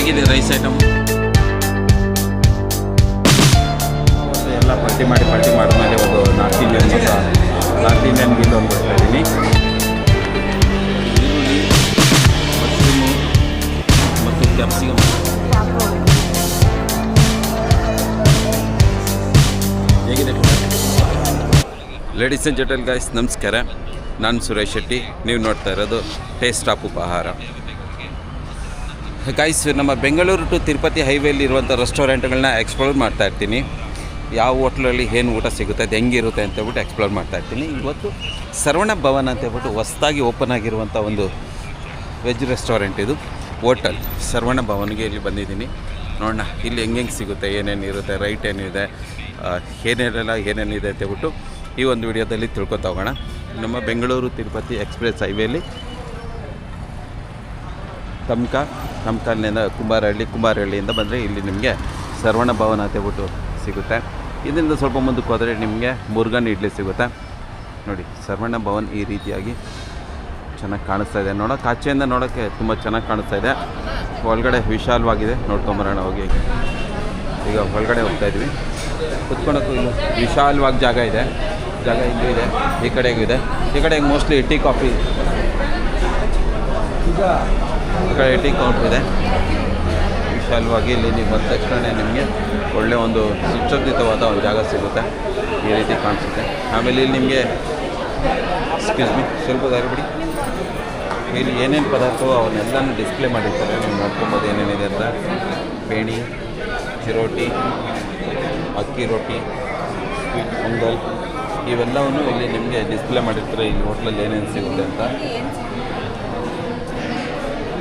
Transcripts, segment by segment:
ಹೇಗಿದೆ rice item? ಎಲ್ಲ ಪಟ್ಟಿ ಮಾಡಿದ್ಮೇಲೆ ಒಂದು ನಾರ್ತ್ ಇಂಡಿಯನ್ ಮೀಲ್ ಒಂದು ಕೊಡ್ತಾ ಇದ್ದೀನಿ. ಈರುಳ್ಳಿ, ಮಶ್ರೂಮು ಮತ್ತು ಕ್ಯಾಪ್ಸಿಕಮ್. ಹೇಗಿದೆ? ಲೇಡೀಸ್ ಆ್ಯಂಡ್ ಜೆಂಟಲ್ ಗೈಸ್, ನಮಸ್ಕಾರ. ನಾನು ಸುರೇಶ್ ಶೆಟ್ಟಿ. ನೀವು ನೋಡ್ತಾ ಇರೋದು ಟೇಸ್ಟ್ ಆಫ್ ಉಪಹಾರ. ಗೈಸ್, ನಮ್ಮ ಬೆಂಗಳೂರು ಟು ತಿರುಪತಿ ಹೈವೇಲಿ ಇರುವಂಥ ರೆಸ್ಟೋರೆಂಟ್ಗಳನ್ನ ಎಕ್ಸ್ಪ್ಲೋರ್ ಮಾಡ್ತಾ ಇರ್ತೀನಿ. ಯಾವ ಹೋಟ್ಲಲ್ಲಿ ಏನು ಊಟ ಸಿಗುತ್ತೆ, ಅದು ಹೆಂಗಿರುತ್ತೆ ಅಂತೇಳ್ಬಿಟ್ಟು ಎಕ್ಸ್ಪ್ಲೋರ್ ಮಾಡ್ತಾ ಇರ್ತೀನಿ. ಇವತ್ತು ಸರ್ವಣ ಭವನ ಅಂತೇಳ್ಬಿಟ್ಟು ಹೊಸದಾಗಿ ಓಪನ್ ಆಗಿರುವಂಥ ಒಂದು ವೆಜ್ ರೆಸ್ಟೋರೆಂಟ್ ಇದು, ಹೋಟೆಲ್ ಸರ್ವಣ ಭವನ್ಗೆ ಇಲ್ಲಿ ಬಂದಿದ್ದೀನಿ. ನೋಡೋಣ ಇಲ್ಲಿ ಹೆಂಗೆ ಸಿಗುತ್ತೆ, ಏನೇನಿರುತ್ತೆ, ರೈಟ್ ಏನಿದೆ, ಏನೇನಿದೆ ಅಂತೇಳ್ಬಿಟ್ಟು ಈ ಒಂದು ವಿಡಿಯೋದಲ್ಲಿ ತಿಳ್ಕೊತಾ ಹೋಗೋಣ. ನಮ್ಮ ಬೆಂಗಳೂರು ತಿರುಪತಿ ಎಕ್ಸ್ಪ್ರೆಸ್ ಹೈವೇಲಿ ತಮ್ಕಾಲ್ನಿಂದ ಕುಂಬಾರಹಳ್ಳಿಯಿಂದ ಬಂದರೆ ಇಲ್ಲಿ ನಿಮಗೆ ಸರ್ವಣ ಭವನ ಅಂತೇಳ್ಬಿಟ್ಟು ಸಿಗುತ್ತೆ. ಇದರಿಂದ ಸ್ವಲ್ಪ ಮುಂದಕ್ಕೆ ಹೋದರೆ ನಿಮಗೆ ಮುರುಗನ್ ಇಡ್ಲಿ ಸಿಗುತ್ತೆ. ನೋಡಿ, ಸರ್ವಣ ಭವನ್ ಈ ರೀತಿಯಾಗಿ ಚೆನ್ನಾಗಿ ಕಾಣಿಸ್ತಾ ಇದೆ. ಆಚೆಯಿಂದ ನೋಡೋಕ್ಕೆ ತುಂಬ ಚೆನ್ನಾಗಿ ಕಾಣಿಸ್ತಾ ಇದೆ. ಒಳಗಡೆ ವಿಶಾಲವಾಗಿದೆ, ನೋಡ್ಕೊಂಬರೋಣ ಹೋಗಿ. ಈಗ ಒಳಗಡೆ ಹೋಗ್ತಾ ಇದ್ವಿ. ಕುತ್ಕೊಳ್ಳೋಕ್ಕೂ ಇಲ್ಲ, ವಿಶಾಲವಾಗಿ ಜಾಗ ಇದೆ. ಜಾಗ ಇಲ್ಲೂ ಇದೆ, ಈ ಕಡೆಗೂ ಇದೆ. ಈ ಕಡೆ ಮೋಸ್ಟ್ಲಿ ಟೀ ಕಾಫಿ, ಈ ಕಡೆ ಟೀ ಕಾಫಿ ಇದೆ. ವಿಶಾಲವಾಗಿ ಇಲ್ಲಿ ನೀವು ಬಂದ ತಕ್ಷಣ ನಿಮಗೆ ಒಳ್ಳೆಯ ಒಂದು ಸುಸಜ್ಜಿತವಾದ ಒಂದು ಜಾಗ ಸಿಗುತ್ತೆ. ಈ ರೀತಿ ಕಾಣಿಸುತ್ತೆ. ಆಮೇಲೆ ಇಲ್ಲಿ ನಿಮಗೆ ಎಕ್ಸ್ಕ್ಯೂಸ್ ಮೀ ಸ್ವಲ್ಪ ದಾರಿ ಬಿಡಿ. ಇಲ್ಲಿ ಏನೇನು ಪದಾರ್ಥವೋ ಅವನ್ನೆಲ್ಲನೂ ಡಿಸ್ಪ್ಲೇ ಮಾಡಿರ್ತಾರೆ. ನೀವು ನೋಡ್ಕೊಬೋದು ಏನೇನಿದೆ ಅಂತ. ಬೇಣಿ, ಚಿರೋಟಿ, ಅಕ್ಕಿ ರೊಟ್ಟಿ, ಸ್ವೀಟ್ ಪೊಂಗಲ್, ಇವೆಲ್ಲವನ್ನು ಇಲ್ಲಿ ನಿಮಗೆ ಡಿಸ್ಪ್ಲೇ ಮಾಡಿರ್ತಾರೆ. ಇಲ್ಲಿ ಹೋಟ್ಲಲ್ಲಿ ಏನೇನು ಸಿಗುತ್ತೆ ಅಂತ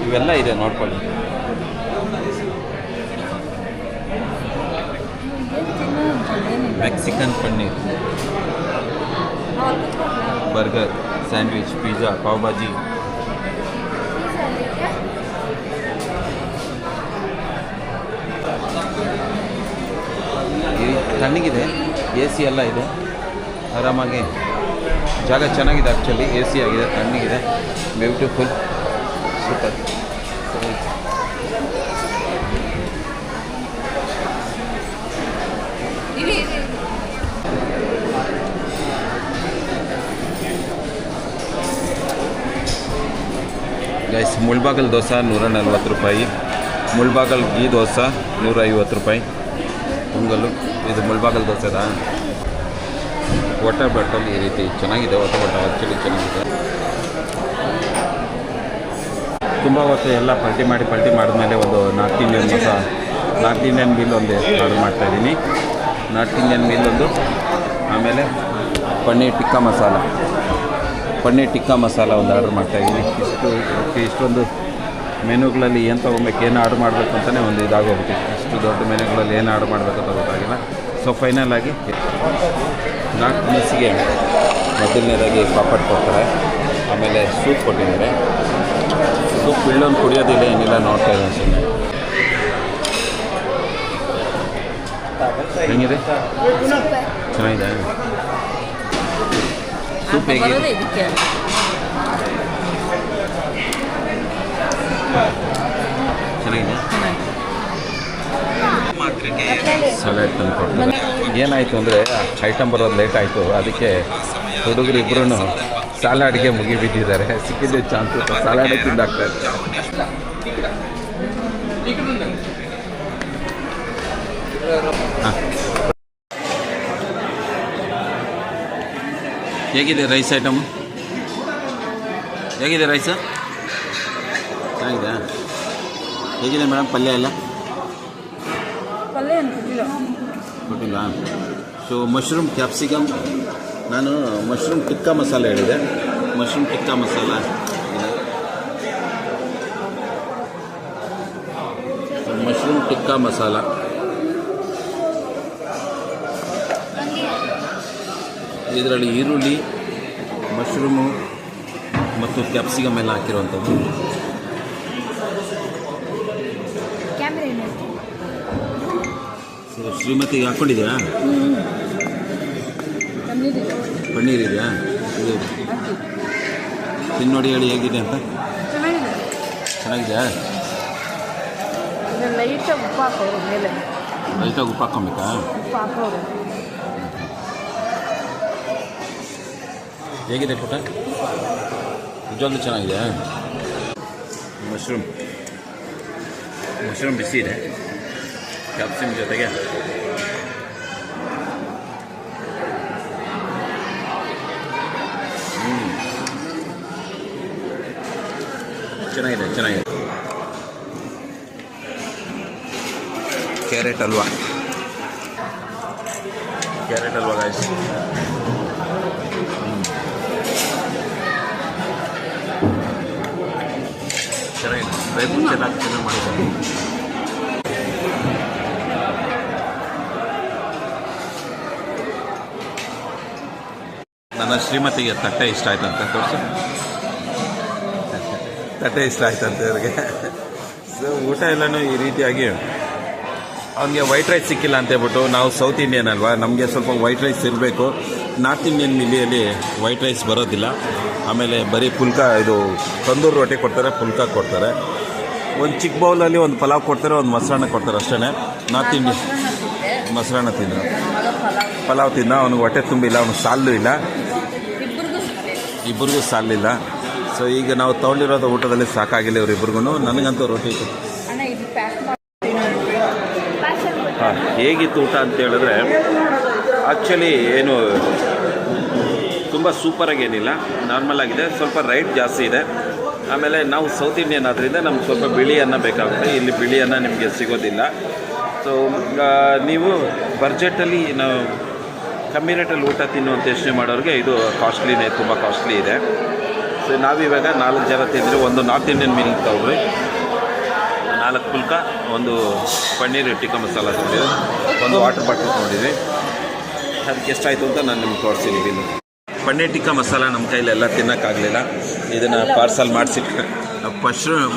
ಇವೆಲ್ಲ ಇದೆ, ನೋಡ್ಕೊಳ್ಳಿ. Mexican paneer, burger, sandwich, pizza, pav bhaji. ತಣ್ಣಗಿದೆ, ಎ ಸಿ ಎಲ್ಲ ಇದೆ. ಆರಾಮಾಗಿ ಜಾಗ ಚೆನ್ನಾಗಿದೆ. ಆ್ಯಕ್ಚುಲಿ ಎ ಸಿ ಆಗಿದೆ, ತಣ್ಣಗಿದೆ, beautiful, super. Guys, Mulbagal dosa 140 ರೂಪಾಯಿ, ಮುಳ್ಬಾಗಲ್ ಗೀ ದೋಸೆ 150 ರೂಪಾಯಿ. ಪೊಂಗಲ್ಲು, ಇದು ಮುಳ್ಬಾಗಲ್ ದೋಸೆದಾ? ವಾಟರ್ ಬಾಟಲ್ ಈ ರೀತಿ ಚೆನ್ನಾಗಿದೆ. ವಾಟರ್ ಬಾಟಲ್ ಆ್ಯಕ್ಚುಲಿ ಚೆನ್ನಾಗಿದೆ. ತುಂಬ ಹೊತ್ತು ಎಲ್ಲ ಪಲ್ಟಿ ಮಾಡಿದ್ಮೇಲೆ ಒಂದು ನಾರ್ತ್ ಇಂಡಿಯನ್ ಮೀಲ್ ಒಂದು ಆರ್ಡರ್ ಮಾಡ್ತಾಯಿದ್ದೀನಿ. ನಾರ್ತ್ ಇಂಡಿಯನ್ ಮೀಲ್ ಒಂದು, ಆಮೇಲೆ ಪನ್ನೀರ್ ಟಿಕ್ಕಾ ಮಸಾಲ ಒಂದು ಆರ್ಡರ್ ಮಾಡ್ತಾಯಿದ್ದೀನಿ. ಇಷ್ಟೊಂದು ಮೆನುಗಳಲ್ಲಿ ಏನು ತೊಗೊಬೇಕು, ಏನು ಆರ್ಡರ್ ಮಾಡಬೇಕು ಅಂತಲೇ ಒಂದು ಇದಾಗೋಗುತ್ತೆ. ಇಷ್ಟು ದೊಡ್ಡ ಮೆನುಗಳಲ್ಲಿ ಏನು ಆರ್ಡರ್ ಮಾಡಬೇಕು ಅಂತ ಗೊತ್ತಾಗಿಲ್ಲ. ಸೊ ಫೈನಲ್ ಆಗಿ ನಾಲ್ಕು ಮಿಸ್ಸಿಗೆ ಮೊದಲನೇದಾಗಿ ಪಾಪಡ್ ಕೊಡ್ತಾರೆ. ಆಮೇಲೆ ಸೂಪ್ ಕೊಟ್ಟಿದ್ದಾರೆ. ಸೂಪ್ ಇಳ್ಳೊಂದು ಕುಡಿಯೋದಿಲ್ಲ, ಏನಿಲ್ಲ, ನೋಡ್ತಾ ಇದ್ದೀನಿ ಸುಮ್ಮನೆ. ಹೆಂಗಿದೆ? ಚೆನ್ನಾಗಿದೆ. ಸೂಪ್ ಹೇಗಿದೆ? ಚೆನ್ನಾಗಿದೆ. ಸಲಾಡ್ ತಂದು ಕೊಡ್ತಾರೆ. ಏನಾಯಿತು ಅಂದರೆ ಐಟಮ್ ಬರೋದು ಲೇಟ್ ಆಯಿತು. ಅದಕ್ಕೆ ಹುಡುಗರು ಇಬ್ಬರೂ ಸಲಾಡ್ಗೆ ಮುಗಿಬಿಟ್ಟಿದ್ದಾರೆ. ಸಿಕ್ಕಿದ್ದೆ ಚಾನ್ಸ್ ಸಲಾಡೇ ತಿಂದಾಗ್ತಾರೆ. ಹಾಂ, ಹೇಗಿದೆ ರೈಸ್ ಐಟಮ್? ಹೇಗಿದೆ ರೈಸು? ಚೆನ್ನಾಗಿದೆ. ಹೇಗಿದೆ ಮೇಡಮ್ ಪಲ್ಯ ಎಲ್ಲ? ಕೊಟ್ಟಿಲ್ಲ. ಸೊ ಮಶ್ರೂಮ್ ಕ್ಯಾಪ್ಸಿಕಮ್, ನಾನು ಮಶ್ರೂಮ್ ಟಿಕ್ಕಾ ಮಸಾಲ ಹೇಳಿದೆ. Mushroom tikka masala mushroom tikka masala. ಇದರಲ್ಲಿ ಈರುಳ್ಳಿ, ಮಶ್ರೂಮು ಮತ್ತು ಕ್ಯಾಪ್ಸಿಕಮ್ ಎಲ್ಲ ಹಾಕಿರುವಂಥದ್ದು. ಶ್ರೀಮತಿಗೆ ಹಾಕ್ಕೊಂಡಿದ್ದೀರಾ? ಪನ್ನೀರ್ ಇದೆಯಾ? ಇದು ತಿನ್ನೋಡಿ ಹೇಳಿ ಹೇಗಿದೆ ಅಂತ. ಚೆನ್ನಾಗಿದೆಯಾ? ಲೈಟಾಗಿ ಉಪ್ಪು ಹಾಕೋರು ಮೇಲೆ. ಲೈಟಾಗಿ ಉಪ್ಪು ಹಾಕ್ಕೊಬೇಕಾ? ಉಪ್ಪು ಹಾಕೋರು. ಹೇಗಿದೆ ಪುಟ್ಟ? ನಿಜವಾಗ್ಲೂ ಚೆನ್ನಾಗಿದೆ. ಮಶ್ರೂಮ್ ಬಿಸಿ ಇದೆ, ಕ್ಯಾಪ್ಸಿಕಮ್ ಜೊತೆಗೆ ಚೆನ್ನಾಗಿದೆ. Carrot halwa guys. ಚೆನ್ನಾಗಿದೆ. ಡ್ರೈ ಫ್ರೂಟ್ಸ್ ಎಲ್ಲ ಚೆನ್ನಾಗಿ ಮಾಡಿದ್ದಾರೆ. ನನ್ನ ಶ್ರೀಮತಿಗೆ ತಟ್ಟೆ ಇಷ್ಟ ಆಯ್ತಂತೆ. ತೋರಿಸು, ತಟ್ಟೆ ಇಷ್ಟ ಆಯ್ತಂತೆ ಅವ್ರಿಗೆ. ಸೊ ಊಟ ಎಲ್ಲನೂ ಈ ರೀತಿಯಾಗಿ ಅವ್ನಿಗೆ ವೈಟ್ ರೈಸ್ ಸಿಕ್ಕಿಲ್ಲ ಅಂತ ಹೇಳ್ಬಿಟ್ಟು, ನಾವು ಸೌತ್ ಇಂಡಿಯನ್ ಅಲ್ವಾ, ನಮಗೆ ಸ್ವಲ್ಪ ವೈಟ್ ರೈಸ್ ಇರಬೇಕು. ನಾರ್ತ್ ಇಂಡಿಯನ್ ಮಿಲ್ಲಿಯಲ್ಲಿ ವೈಟ್ ರೈಸ್ ಬರೋದಿಲ್ಲ. ಆಮೇಲೆ ಬರೀ ಪುಲ್ಕ, ಇದು ತಂದೂರು ರೊಟ್ಟಿ ಕೊಡ್ತಾರೆ, ಪುಲ್ಕ ಕೊಡ್ತಾರೆ. ಒಂದು ಚಿಕ್ಕ ಬೌಲಲ್ಲಿ ಒಂದು ಪಲಾವ್ ಕೊಡ್ತಾರೆ, ಒಂದು ಮೊಸರನ್ನ ಕೊಡ್ತಾರೆ ಅಷ್ಟೇ. ನಾರ್ತ್ ಇಂಡಿಯನ್ ಮೊಸರನ್ನ ತಿಂದ, ಪಲಾವ್ ತಿಂದ, ಅವ್ನಿಗೆ ಹೊಟ್ಟೆ ತುಂಬಿಲ್ಲ, ಅವ್ನಿಗೆ ಸಾಲು ಇಲ್ಲ, ಇಬ್ಬರಿಗೂ ಸಾಲಿಲ್ಲ. ಸೊ ಈಗ ನಾವು ತೊಗೊಂಡಿರೋದು ಊಟದಲ್ಲಿ ಸಾಕಾಗಿಲ್ಲ ಇವರಿಬ್ಬರಿಗೂ. ನನಗಂತೂ ರೊಟ್ಟಿ ಇತ್ತು. ಹಾಂ, ಹೇಗಿತ್ತು ಊಟ ಅಂತ ಹೇಳಿದ್ರೆ ಆ್ಯಕ್ಚುಲಿ ಏನು ತುಂಬ ಸೂಪರಾಗಿ ಏನಿಲ್ಲ, ನಾರ್ಮಲ್ ಆಗಿದೆ. ಸ್ವಲ್ಪ ರೈಟ್ ಜಾಸ್ತಿ ಇದೆ. ಆಮೇಲೆ ನಾವು ಸೌತ್ ಇಂಡಿಯನ್ ಆದ್ದರಿಂದ ನಮ್ಗೆ ಸ್ವಲ್ಪ ಬಿಳಿ ಅನ್ನ ಬೇಕಾಗುತ್ತೆ. ಇಲ್ಲಿ ಬಿಳಿ ಅನ್ನ ನಿಮಗೆ ಸಿಗೋದಿಲ್ಲ. ಸೊ ನೀವು ಬಡ್ಜೆಟಲ್ಲಿ ನಾವು ಕಮ್ಮಿ ರೇಟಲ್ಲಿ ಊಟ ತಿನ್ನುವಂತ ಯೋಚನೆ ಮಾಡೋರಿಗೆ ಇದು ಕಾಸ್ಟ್ಲಿನೇ, ತುಂಬ ಕಾಸ್ಟ್ಲಿ ಇದೆ. ಸೊ ನಾವಿವಾಗ 4 ಜನ ತಿಂದರೆ ಒಂದು ನಾರ್ತ್ ಇಂಡಿಯನ್ ಮೀಲ್ ತೊಗೊಳ್ರಿ, 4 ಪುಲ್ಕ, ಒಂದು ಪನ್ನೀರ್ ಟಿಕ್ಕಾ ಮಸಾಲ ತೊಗೊಂಡಿದ್ವಿ, ಒಂದು ವಾಟರ್ ಬಾಟ್ಲ್ ತೊಗೊಂಡಿದ್ವಿ. ಅದಕ್ಕೆ ಎಷ್ಟಾಯಿತು ಅಂತ ನಾನು ನಿಮ್ಗೆ ತೋರಿಸ್ತೀನಿ ಬಿಲ್ಲು. ಪನ್ನೀರ್ ಟಿಕ್ಕಾ ಮಸಾಲ ನಮ್ಮ ಕೈಲೆಲ್ಲ ತಿನ್ನೋಕ್ಕಾಗಲಿಲ್ಲ. ಇದನ್ನು ಪಾರ್ಸಲ್ ಮಾಡಿಸಿಟ್ಟು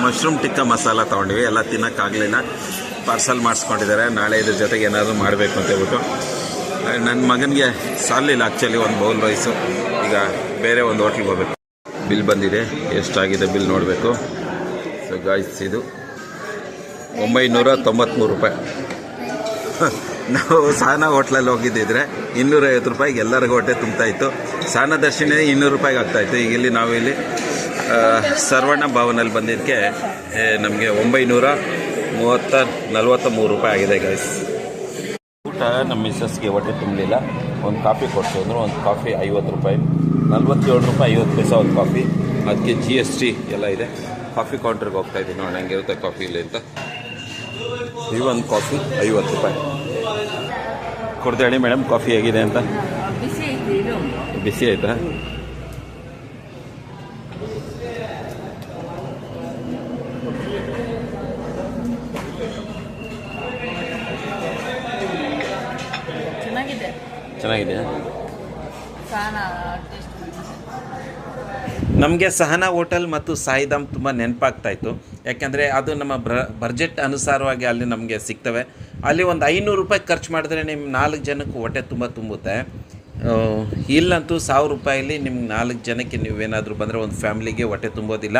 ಮಶ್ರೂಮ್ ಟಿಕ್ಕಾ ಮಸಾಲ ತೊಗೊಂಡಿವಿ, ಎಲ್ಲ ತಿನ್ನೋಕ್ಕಾಗಲಿಲ್ಲ. ಪಾರ್ಸಲ್ ಮಾಡಿಸ್ಕೊಂಡಿದ್ದಾರೆ. ನಾಳೆ ಇದ್ರ ಜೊತೆಗೆ ಏನಾದರೂ ಮಾಡಬೇಕು ಅಂತ ಹೇಳ್ಬಿಟ್ಟು. ನನ್ನ ಮಗನಿಗೆ ಸಾಲಿಲ್ಲ ಆ್ಯಕ್ಚುಲಿ ಒಂದು ಬೌಲ್ ರೈಸು. ಈಗ ಬೇರೆ ಒಂದು ಹೋಟ್ಲಿಗೆ ಹೋಗ್ಬೇಕು. ಬಿಲ್ ಬಂದಿದೆ, ಎಷ್ಟಾಗಿದೆ ಬಿಲ್ ನೋಡಬೇಕು. ಸೊ ಗಾಯ್ಸ್, ಇದು 993 ರೂಪಾಯಿ. ನಾವು ಸಹನಾ ಹೋಟ್ಲಲ್ಲಿ ಹೋಗಿದ್ದಿದ್ರೆ 250 ರೂಪಾಯಿಗೆ ಎಲ್ಲರಿಗೂ ಹೊಟ್ಟೆ ತುಂಬ್ತಾಯಿತ್ತು. ಸಹನಾ ದರ್ಶಿನಿ 200 ರೂಪಾಯಿಗೆ ಆಗ್ತಾಯಿತ್ತು. ಈಗ ಇಲ್ಲಿ ನಾವು ಇಲ್ಲಿ ಸರ್ವಣ್ಣ ಭವನಲ್ಲಿ ಬಂದಿದ್ದಕ್ಕೆ ನಮಗೆ 943 ರೂಪಾಯಿ ಆಗಿದೆ ಗಾಯ್ಸ್. ಊಟ ನಮ್ಮ ಮಿಸ್ಸಸ್ಗೆ ಹೊಟ್ಟೆ ತುಂಬಲಿಲ್ಲ. ಒಂದು ಕಾಫಿ ಕೊಡ್ಸಿದ್ರು, ಒಂದು ಕಾಫಿ 50 ರೂಪಾಯಿ, 47 ರೂಪಾಯಿ 50 ಪೈಸೆ ಒಂದು ಕಾಫಿ. ಅದಕ್ಕೆ GST ಎಲ್ಲ ಇದೆ. ಕಾಫಿ ಕೌಂಟ್ರಿಗೆ ಹೋಗ್ತಾಯಿದ್ದೀನಿ, ನೋಡಿ ಹೆಂಗಿರುತ್ತೆ ಕಾಫಿ ಇಲ್ಲಿ ಅಂತ. ಈ ಒಂದು ಕಾಫಿ 50 ರೂಪಾಯಿ. ಕೊಡ್ತೇಳಿ ಮೇಡಮ್, ಕಾಫಿ ಹೇಗಿದೆ ಅಂತ. ಬಿಸಿ ಆಯ್ತಾ? ಚೆನ್ನಾಗಿದೆ. ನಮಗೆ ಸಹನಾ ಹೋಟೆಲ್ ಮತ್ತು ಸಾಯಿಧಾಮ್ ತುಂಬ ನೆನಪಾಗ್ತಾಯಿತ್ತು. ಯಾಕೆಂದರೆ ಅದು ನಮ್ಮ ಬಡ್ಜೆಟ್ ಅನುಸಾರವಾಗಿ ಅಲ್ಲಿ ನಮಗೆ ಸಿಗ್ತವೆ. ಅಲ್ಲಿ ಒಂದು 500 ರೂಪಾಯಿ ಖರ್ಚು ಮಾಡಿದ್ರೆ ನಿಮ್ಮ 4 ಜನಕ್ಕೆ ಹೊಟ್ಟೆ ತುಂಬುತ್ತೆ. ಇಲ್ಲಂತೂ 1000 ರೂಪಾಯಲ್ಲಿ ನಿಮ್ಗೆ 4 ಜನಕ್ಕೆ ನೀವೇನಾದರೂ ಬಂದರೆ ಒಂದು ಫ್ಯಾಮ್ಲಿಗೆ ಹೊಟ್ಟೆ ತುಂಬೋದಿಲ್ಲ.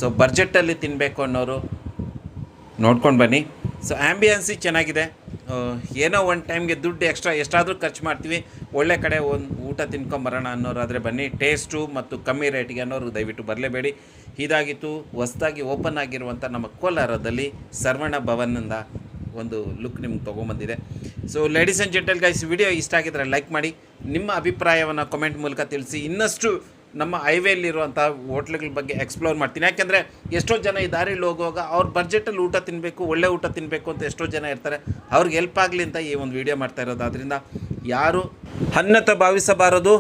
ಸೊ ಬಡ್ಜೆಟಲ್ಲಿ ತಿನ್ನಬೇಕು ಅನ್ನೋರು ನೋಡ್ಕೊಂಡು ಬನ್ನಿ. ಸೊ ಆ್ಯಂಬಿಯನ್ಸಿ ಚೆನ್ನಾಗಿದೆ. ಏನೋ ಒಂದು ಟೈಮ್ಗೆ ದುಡ್ಡು ಎಕ್ಸ್ಟ್ರಾ ಎಷ್ಟಾದರೂ ಖರ್ಚು ಮಾಡ್ತೀವಿ, ಒಳ್ಳೆ ಕಡೆ ಒಂದು ಊಟ ತಿನ್ಕೊಂಬರೋಣ ಅನ್ನೋರಾದರೆ ಬನ್ನಿ. ಟೇಸ್ಟು ಮತ್ತು ಕಮ್ಮಿ ರೇಟಿಗೆ ಅನ್ನೋರು ದಯವಿಟ್ಟು ಬರಲೇಬೇಡಿ. ಇದಾಗಿತ್ತು ಹೊಸದಾಗಿ ಓಪನ್ ಆಗಿರುವಂಥ ನಮ್ಮ ಕೋಲಾರದಲ್ಲಿ ಸರ್ವಣ್ಣ ಭವನಿಂದ ಒಂದು ಲುಕ್ ನಿಮ್ಗೆ ತೊಗೊಂಬಂದಿದೆ. So ladies and gentle guys, video ಇಷ್ಟ ಆಗಿದ್ರೆ ಲೈಕ್ ಮಾಡಿ, ನಿಮ್ಮ ಅಭಿಪ್ರಾಯವನ್ನು ಕಮೆಂಟ್ ಮೂಲಕ ತಿಳಿಸಿ. ಇನ್ನಷ್ಟು ನಮ್ಮ ಹೈವೇಲಿರುವಂಥ ಹೋಟ್ಲ್ಗಳ ಬಗ್ಗೆ ಎಕ್ಸ್ಪ್ಲೋರ್ ಮಾಡ್ತೀನಿ. ಯಾಕೆಂದರೆ ಎಷ್ಟೋ ಜನ ಈ ದಾರಿಲಿ ಹೋಗುವಾಗ ಅವ್ರ ಬಡ್ಜೆಟಲ್ಲಿ ಊಟ ತಿನ್ನಬೇಕು, ಒಳ್ಳೆ ಊಟ ತಿನ್ನಬೇಕು ಅಂತ ಎಷ್ಟೋ ಜನ ಇರ್ತಾರೆ. ಅವ್ರಿಗೆ ಹೆಲ್ಪ್ ಆಗಲಿ ಅಂತ ಈ ಒಂದು ವಿಡಿಯೋ ಮಾಡ್ತಾ ಇರೋದು. ಆದ್ದರಿಂದ ಯಾರು ಹನ್ನತ ಭಾವಿಸಬಾರದು,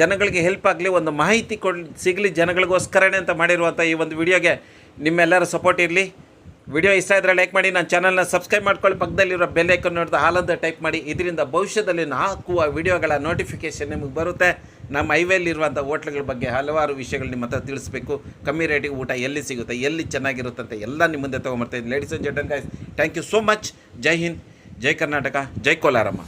ಜನಗಳಿಗೆ ಹೆಲ್ಪ್ ಆಗಲಿ, ಒಂದು ಮಾಹಿತಿ ಸಿಗಲಿ ಜನಗಳಿಗೋಸ್ಕರನೇ ಅಂತ ಮಾಡಿರುವಂಥ ಈ ಒಂದು ವಿಡಿಯೋಗೆ ನಿಮ್ಮೆಲ್ಲರ ಸಪೋರ್ಟ್ ಇರಲಿ. ವಿಡಿಯೋ ಇಷ್ಟ ಇದ್ದರೆ ಲೈಕ್ ಮಾಡಿ, ನನ್ನ ಚಾನಲ್ನ ಸಬ್ಸ್ಕ್ರೈಬ್ ಮಾಡ್ಕೊಳ್ಳಿ, ಪಕ್ಕದಲ್ಲಿರೋ ಬೆಲ್ ಐಕಾನ್ ನೋಡಿದ ಹಾಲಂತ ಟೈಪ್ ಮಾಡಿ. ಇದರಿಂದ ಭವಿಷ್ಯದಲ್ಲಿ ಹಾಕುವ ವಿಡಿಯೋಗಳ ನೋಟಿಫಿಕೇಷನ್ ನಿಮಗೆ ಬರುತ್ತೆ. ನಮ್ಮ ಹೈವೇಲಿರುವಂಥ ಹೋಟ್ಲ್ಗಳ ಬಗ್ಗೆ ಹಲವಾರು ವಿಷಯಗಳು ನಿಮ್ಮ ಹತ್ರ ತಿಳಿಸ್ಬೇಕು. ಕಮ್ಮಿ ರೇಟಿಗೆ ಊಟ ಎಲ್ಲಿ ಸಿಗುತ್ತೆ, ಎಲ್ಲಿ ಚೆನ್ನಾಗಿರುತ್ತೆ ಅಂತ ಎಲ್ಲ ನಿಮ್ಮ ಮುಂದೆ ತೊಗೊಂಬರ್ತಾಯಿದ್ದೀನಿ. Ladies and gentle guys, thank you so much. ಜೈ ಹಿಂದ್, ಜೈ ಕರ್ನಾಟಕ, ಜೈ ಕೋಲಾರಮ್ಮ.